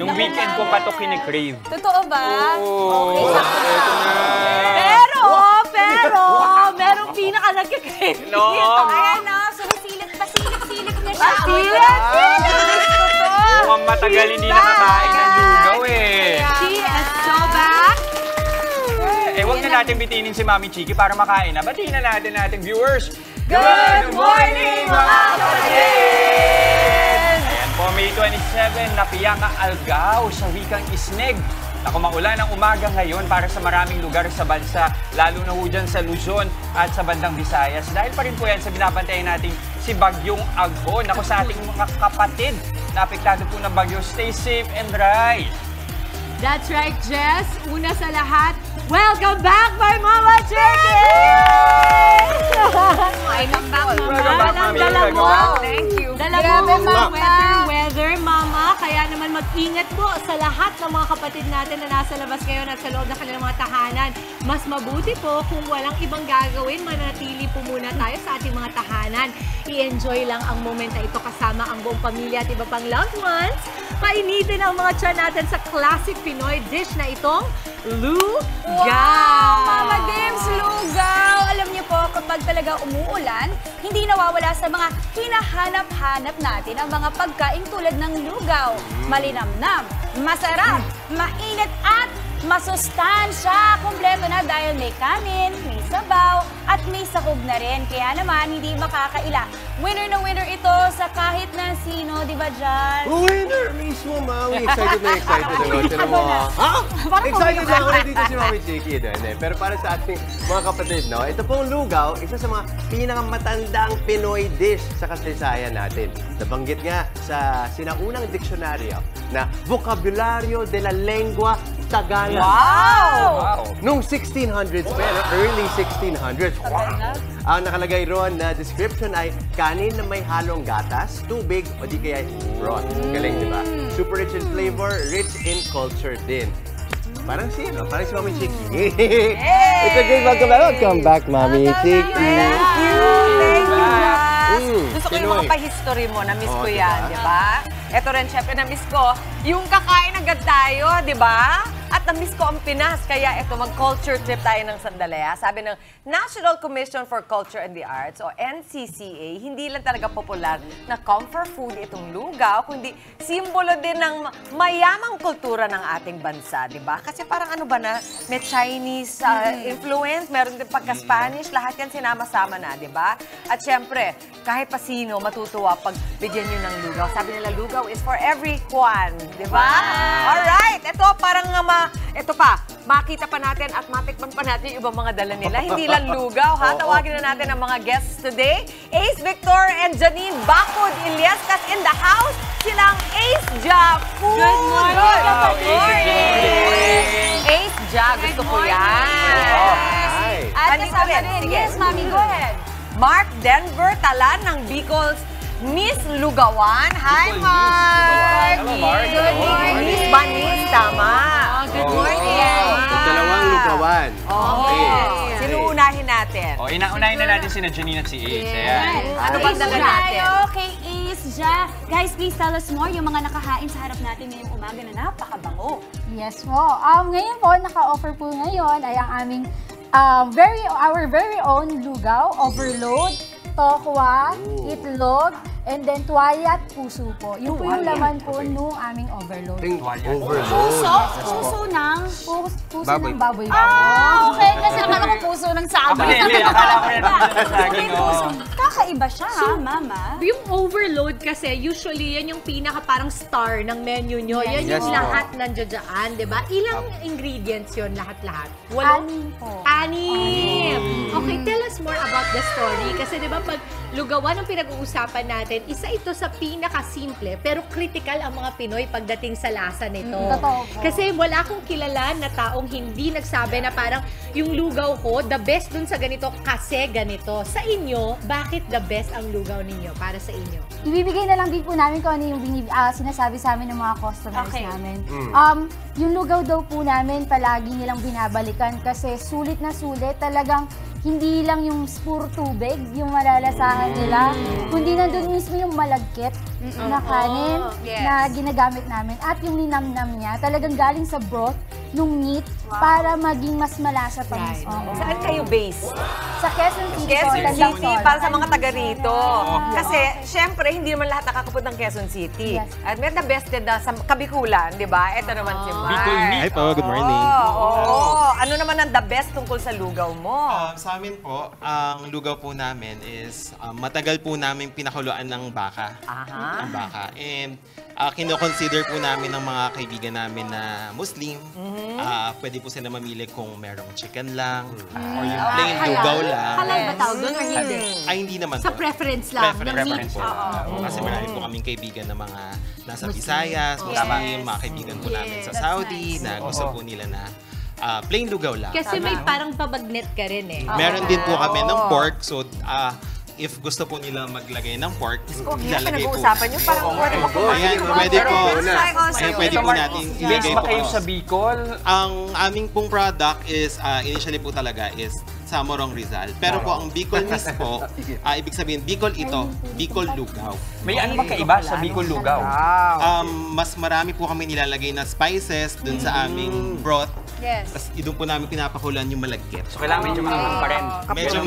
Nung weekend ko pa ito kinikrave. Totoo ba? Oo. Okay, sakto na. Pero, merong pinaka nagkikrave. No. Ayan na, sumisilip na siya. Mukhang matagal hindi nakakain ng lugaw eh. She is so back. Huwag na natin bitinin si Mami Chiki para makain na. Batiin na natin viewers. Good morning, mga kapatid! Ayan po, May 27, napiyak ang Algao sa wikang Isneg. Naku, maulan ang umaga ngayon para sa maraming lugar sa bansa, lalo na ho dyan sa Luzon at sa bandang Visayas. Dahil pa rin po yan sa binabantayan natin si Bagyong Aghon. Naku, sa ating mga kapatid na apektado po ng bagyo, stay safe and dry. That's right, Jess. Una sa lahat, welcome back, my Mama Chiki! Welcome back, Mama. Welcome back, Mami. Dala mo. Welcome back. Thank you. Dala Grabe, mo, Mama. weather, Mama. Kaya naman mag-ingat po sa lahat ng mga kapatid natin na nasa labas ngayon at sa loob ng kanilang mga tahanan. Mas mabuti po kung walang ibang gagawin, manatili po muna tayo sa ating mga tahanan. I-enjoy lang ang moment na ito kasama ang buong pamilya at iba pang loved ones. Painitin ang mga tiyan natin sa classic Pinoy dish na itong lugaw. Wow! Mama Dims, lugaw! Alam niyo po, kapag talaga umuulan, hindi nawawala sa mga hinahanap-hanap natin ang mga pagkain tulad ng lugaw. Malinamnam, masarap, mainit at masustansya. Kumpleto na dahil may kanin, may sabaw, at may sahog na rin. Kaya naman, hindi makakaila. Winner na winner ito sa kahit na sino, di ba, Jan? Winner mismo, Mami. Excited na excited ako. Tinan mo, ha? Excited na ako na dito si Mami Chiki. Pero para sa ating mga kapatid, no? Ito pong lugaw, isa sa mga pinakamatandang Pinoy dish sa kasaysayan natin. Nabanggit nga sa sinaunang diksyonaryo na Vocabulario de la Lengua Tagalog. Wow! Nung 1600s pa yan, early 1600s. Wow! Ang nakalagay roon na description ay kanin na may halong gatas, tubig, o di kaya broth. Galing, di ba? Super rich in flavor, rich in culture din. Parang si Mami Chiki. It's a great welcome back, Mami Chiki. Thank you, Jan. Gusto ko yung mga pa-history mo, na-miss ko yan, di ba? Ito rin, syempre, na-miss ko yung kakain agad tayo, di ba? At na-miss ko ang Pinas, kaya ito, mag-culture trip tayo ng sandali. Sabi ng National Commission for Culture and the Arts, o NCCA, hindi lang talaga popular na comfort food itong lugaw, kundi simbolo din ng mayamang kultura ng ating bansa, di ba? Kasi parang ano ba na, may Chinese influence, meron din pagka-Spanish, lahat yan sinama-sama na, di ba? At syempre, kahit pa sino matutuwa pag bigyan nyo ng lugaw. Sabi nila, lugaw is for everyone, di ba? Alright, ito parang ito pa, makita pa natin at matikman pa natin yung ibang mga dala nila. Hindi lang lugaw, ha? Tawagin na natin ang mga guests today. Ace Victor and Janine Bacod Iliescas in the house. Silang Ace Ja Food. Good morning, Good morning. Ace Ja, gusto ko yan. Hi. At Andito kasama rin. rin. Sige. Yes, Mami, go ahead. Mark Denver Talan ng Bicol's Miss Lugawan. Hi, Mark! Hello, Mark. Good morning. Miss Banis, tama. Good morning. Dalawang lugawan. Okay. Sino unahin natin? O, inaunahin na natin si Janine at si Ace. Ayan. Ano bang dala natin? Kay Ace Ja. Guys, please tell us more yung mga nakahain sa harap natin ngayong umaga na napakabango. Yes po. Ngayon po, naka-offer po ngayon ay ang aming our very own lugaw, overload, tokwa, itlog, and then tuwalya at puso po. Yun po yung laman po nung aming overload. Overload. Puso ng... Puso Baboy. ng baboy po. Okay, kasi akala ko puso ng sabi. Hindi. Akala ko rin ang saging. Kakaiba siya, Mama. Yung overload kasi, usually, yan yung pinaka parang star ng menu nyo. Yan yung lahat nandiyan dyan, di ba? Ilang ingredients yun, lahat-lahat? Anim po. Anim! Okay, tell us more about the story. Kasi di ba, pag lugawan ang pinag-uusapan natin, isa ito sa pinaka-simple, pero critical ang mga Pinoy pagdating sa lasa nito. Totoo po. Kasi wala akong kilala na taong hindi nagsabi na parang yung lugaw ko, the best dun sa ganito kasi ganito. Sa inyo, bakit the best ang lugaw ninyo para sa inyo? Ibibigay na lang din po namin kung ano yung sinasabi sa amin ng mga customers namin. Yung lugaw daw po namin, palagi nilang binabalikan kasi sulit na sulit. Talagang hindi lang yung puro tubig yung malalasahan nila, kundi nandun mismo yung malagkit na kanin Yes. na ginagamit namin. At yung ninamnam niya, talagang galing sa broth nung meat para maging mas malasa pa mismo. Saan kayo base? Sa Quezon City. Quezon Tandang City, Sol. para sa mga taga rito. Kasi, syempre, hindi naman lahat nakakapunta ng Quezon City. Yes. At may the bested na sa Kabikulan, di ba? Ito naman si Mark. Bicol meat. Hi po, good morning. Oo. Ano naman ang the best tungkol sa lugaw mo? Sa amin po, ang lugaw po namin is matagal po namin pinakuluan ng baka. Aha. Ang baka. And kino-consider po namin ng mga kaibigan namin na Muslim. Pwede po sila mamili kung merong chicken lang or yung plain lugaw lang. Halal ba tawag doon or hindi? Ay, hindi naman Sa po. preference lang. ng meat. Preference po. Kasi marami po kaming kaibigan na mga nasa Visayas, Muslim, mga kaibigan po namin sa Saudi na gusto po nila na plain lugaw lang. Kasi may parang pabagnet ka rin eh. Meron din po kami ng pork, so if gusto po nila maglagay ng pork, ilalagay po. Pinag-uusapan nyo, parang pwede mo Ayan, pwede po. Ayan, Pwede po natin Base ilagay ba po. kayo sa Bicol? Ang aming pong product is, initially po talaga is sa Morong Rizal. Pero po ang Bicol Mist po, ibig sabihin, Bicol ito, Bicol Lugaw. May ano ba kaiba sa Bicol Lugaw? Mas marami po kami nilalagay na spices dun sa aming broth. Yes. Tapos doon po namin pinapakulan yung malagkit. So kailangan medyo maanghang pa rin. Medyo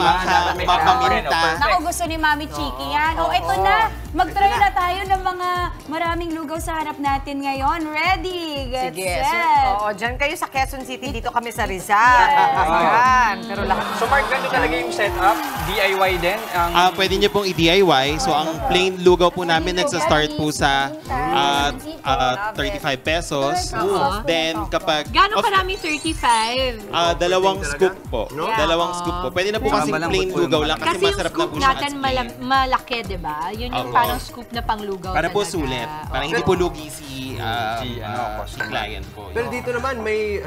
May mapaminta. Naku, gusto ni Mami Chiki yan. O, eto na. Mag-try na tayo ng mga maraming lugaw sa harap natin ngayon. Ready? Get Sige. set. Oo, dyan kayo sa Quezon City, dito kami sa Rizal. Ayan. Pero lahat So Mark, ganito talaga yung setup? DIY din? Pwede nyo pong i-DIY. So, ang plain lugaw po namin nagsa-start po sa 35 pesos. Then, kapag... Gano'ng karaming 35? Dalawang scoop po. Dalawang scoop po. Pwede na po kasi plain lugaw lang kasi Kasi yung masarap na scoop po siya natin at plain. malaki, di ba? Yun yung Opo. parang scoop na panglugaw Para po talaga. sulit. Para hindi po lugi si client po. Pero dito naman, may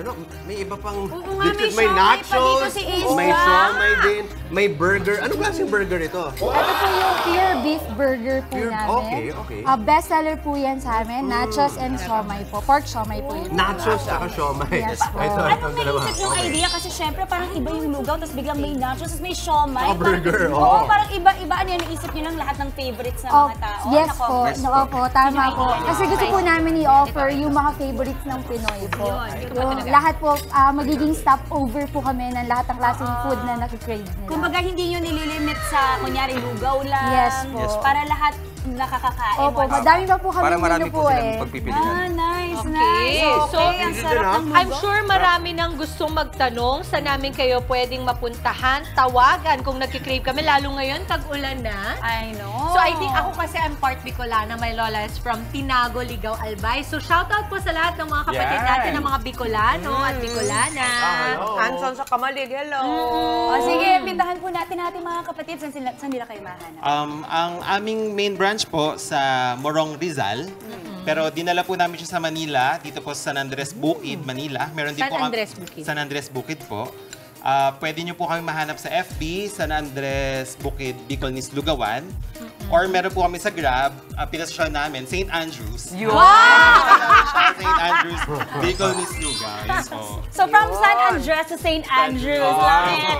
iba pang Oo nga, dishes. may May siomay pa dito nachos, si Isla. may siomay din, may burger. Anong klaseng burger ito? Ito po yung pure beef burger po Pure- namin. okay. Best seller po yan sa amin. Nachos and siomay po. Pork siomay po yun. Nachos at siomay. Yes po. Ito, Anong dalawa. naisip yung Okay. idea? Kasi syempre parang iba yung lugaw, tapos biglang may nachos, tapos may siomay. Saka burger, Parang, oo. parang iba-iba. Ano yan? Naisip nyo lang lahat ng favorites ng Oh, mga tao. yes Nako. po. Oo po, tama po. Kasi gusto po namin i-offer yung mga favorites ng Pinoy po. Yung lahat po, magiging stopover po kami ng lahat ng klaseng food na nakikrave nila. Kumbaga, hindi nyo nililimit sa, kunyari, lugaw lang. Yes po. Para lahat nakakakain. Opo, madami pa po kami Para marami menu po silang pagpipilian. Nice, Okay. nice. So, Okay, ang sarap ng lugaw. I'm sure marami nang gustong magtanong sa namin kayo pwedeng mapuntahan, tawagan kung nagkikrave kami, lalo ngayon, tag-ulan na. I know. So I think ako kasi I'm part Bicolana, my lola is from Tinago, Ligao, Albay. So shoutout po sa lahat ng mga kapatid Yan. natin ng mga Bicolano at Bicolana. Hanson sa Kamalig. Hello. O sige, pintahan po natin mga kapatid. Saan nila kayo mahanap? Ang aming main branch po sa Morong Rizal. Pero dinala po namin siya sa Manila, dito po sa San Andres Bukid, Manila. Meron din San po kami- Andres Bukid. San Andres Bukid po. Pwede nyo po kami mahanap sa FB, San Andres Bukid, Bicol Nis Lugawan. Or meron po kami sa Grab, pinasasyon namin, St. Andrews. St. Andrews, Bicol Nis Lugawan. So from San Andres to St. Andrews. Love it.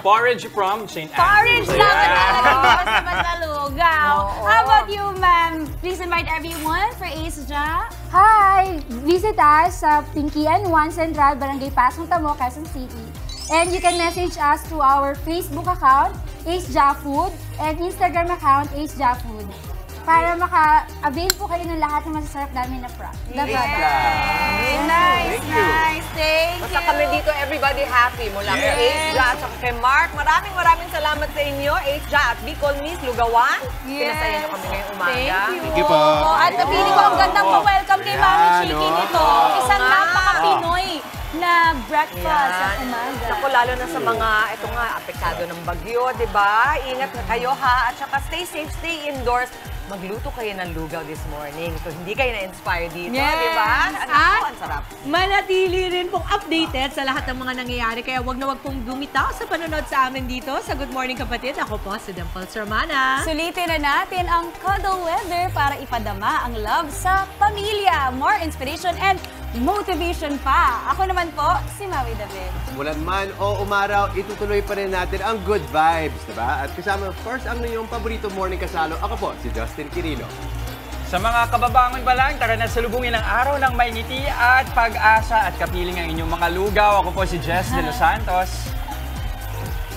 Porridge from St. Porridge Andrews. lang Yeah. talaga sa lugaw. How about you, ma'am? Please invite everyone for Ace Ja. Hi! Visit us sa Pinkian 1 Central, Barangay Pasong Tamo, Quezon City. And you can message us to our Facebook account, Ace Ja Food, and Instagram account, Ace Ja Food. Para maka-avail po kayo ng lahat ng masasarap namin na product. Nice, nice. Thank Basta you. kami dito, everybody happy. Mula kay Ace Ja at saka kay Mark. Maraming salamat sa inyo. Ace Ja at Bicol Miss Lugawan. Pinasaya niyo kami ngayong umaga. Thank you. Thank you po. At napili ko ang gandang pa-welcome kay Mami Chiki nito. Isang napaka-Pinoy na breakfast sa umaga. Naku, lalo na sa mga, ito nga, apektado ng bagyo, di ba? Ingat na kayo ha. At saka stay safe, stay indoors. Magluto kayo ng lugaw this morning. Kung hindi kayo na-inspire dito, di ba? Ang sarap. Manatili rin pong updated sa lahat ng mga nangyayari. Kaya wag na wag pong dumitaw sa panonood sa amin dito sa Good Morning Kapatid. Ako po si Dimples Romana. Sulitin na natin ang cuddle weather para ipadama ang love sa pamilya. More inspiration and motivation pa. Ako naman po, si Maui David. Umulan man o umaraw, itutuloy pa rin natin ang good vibes, diba? At kasama, of course, ang inyong paborito morning kasalo. Ako po, si Justin Quirino. Sa mga kababangon pa lang, tara na salubungin ang araw ng may ngiti at pag-asa at kapiling ang inyong mga lugaw. Ako po si Jess de Los Santos.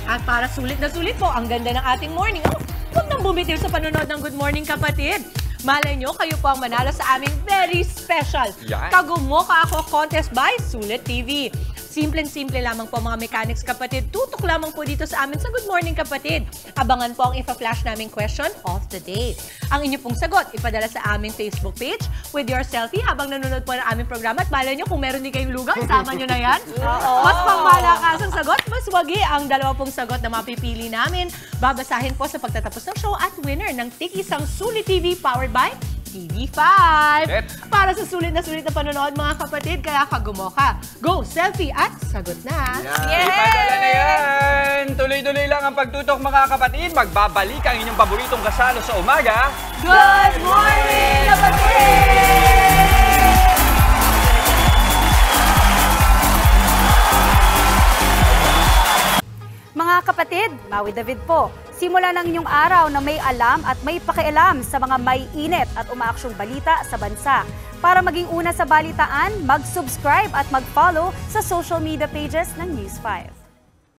At para sulit na sulit po, ang ganda ng ating morning. Oh, huwag nang bumitiw sa panonood ng Good Morning Kapatid. Malay nyo, kayo po ang manalo sa aming very special Yan. Kagumoka Ako Contest by Sulit TV. Simpleng-simple lamang po mga mechanics kapatid. Tutok lamang po dito sa amin sa Good Morning Kapatid. Abangan po ang ipa-flash naming question of the day. Ang inyo pong sagot, ipadala sa aming Facebook page with your selfie habang nanonood po ng aming programa. At malay nyo, kung meron din kayong lugaw, isama nyo na yan. Mas pangmalakasang sagot, mas wagi ang 20 sagot na mapipili namin. Babasahin po sa pagtatapos ng show at winner ng tig-isang Sulit TV powered by TV5. Para sa sulit na panonood mga kapatid, kaya kagumoka. Go, selfie at sagot na. Ipadala na yan! Tuloy-tuloy lang ang pagtutok mga kapatid. Magbabalik ang inyong paboritong kasalo sa umaga. Good morning, kapatid! Mga kapatid, Maui David po. Simula ng inyong araw na may alam at may pakialam sa mga may init at umaaksyong balita sa bansa. Para maging una sa balitaan, mag-subscribe at mag-follow sa social media pages ng News 5.